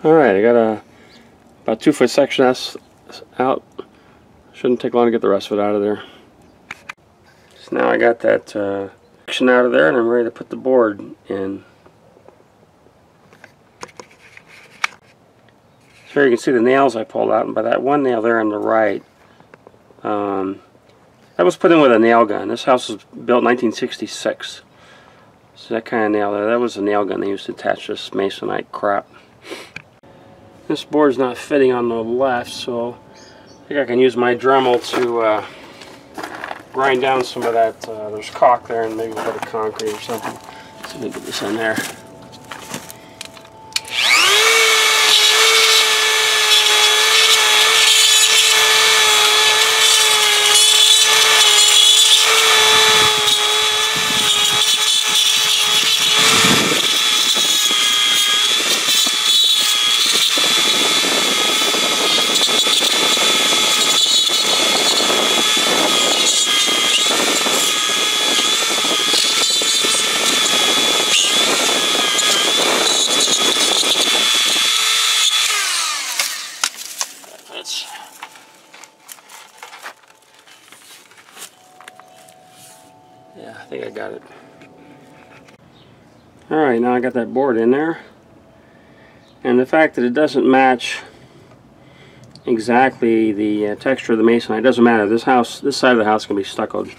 Alright, I got a about 2-foot section out. Shouldn't take long to get the rest of it out of there. So now I got that section out of there, and I'm ready to put the board in. So here you can see the nails I pulled out, and by that one nail there on the right, that was put in with a nail gun. This house was built in 1966. So that kind of nail there, that was a nail gun they used to attach this Masonite crap. This board's not fitting on the left, so I think I can use my Dremel to grind down some of that. There's caulk there and maybe a bit of concrete or something. Let's see if we can get this in there. Yeah, I think I got it. Alright, now I got that board in there. And the fact that it doesn't match exactly the texture of the masonite, it doesn't matter. This side of the house can be stuccoed.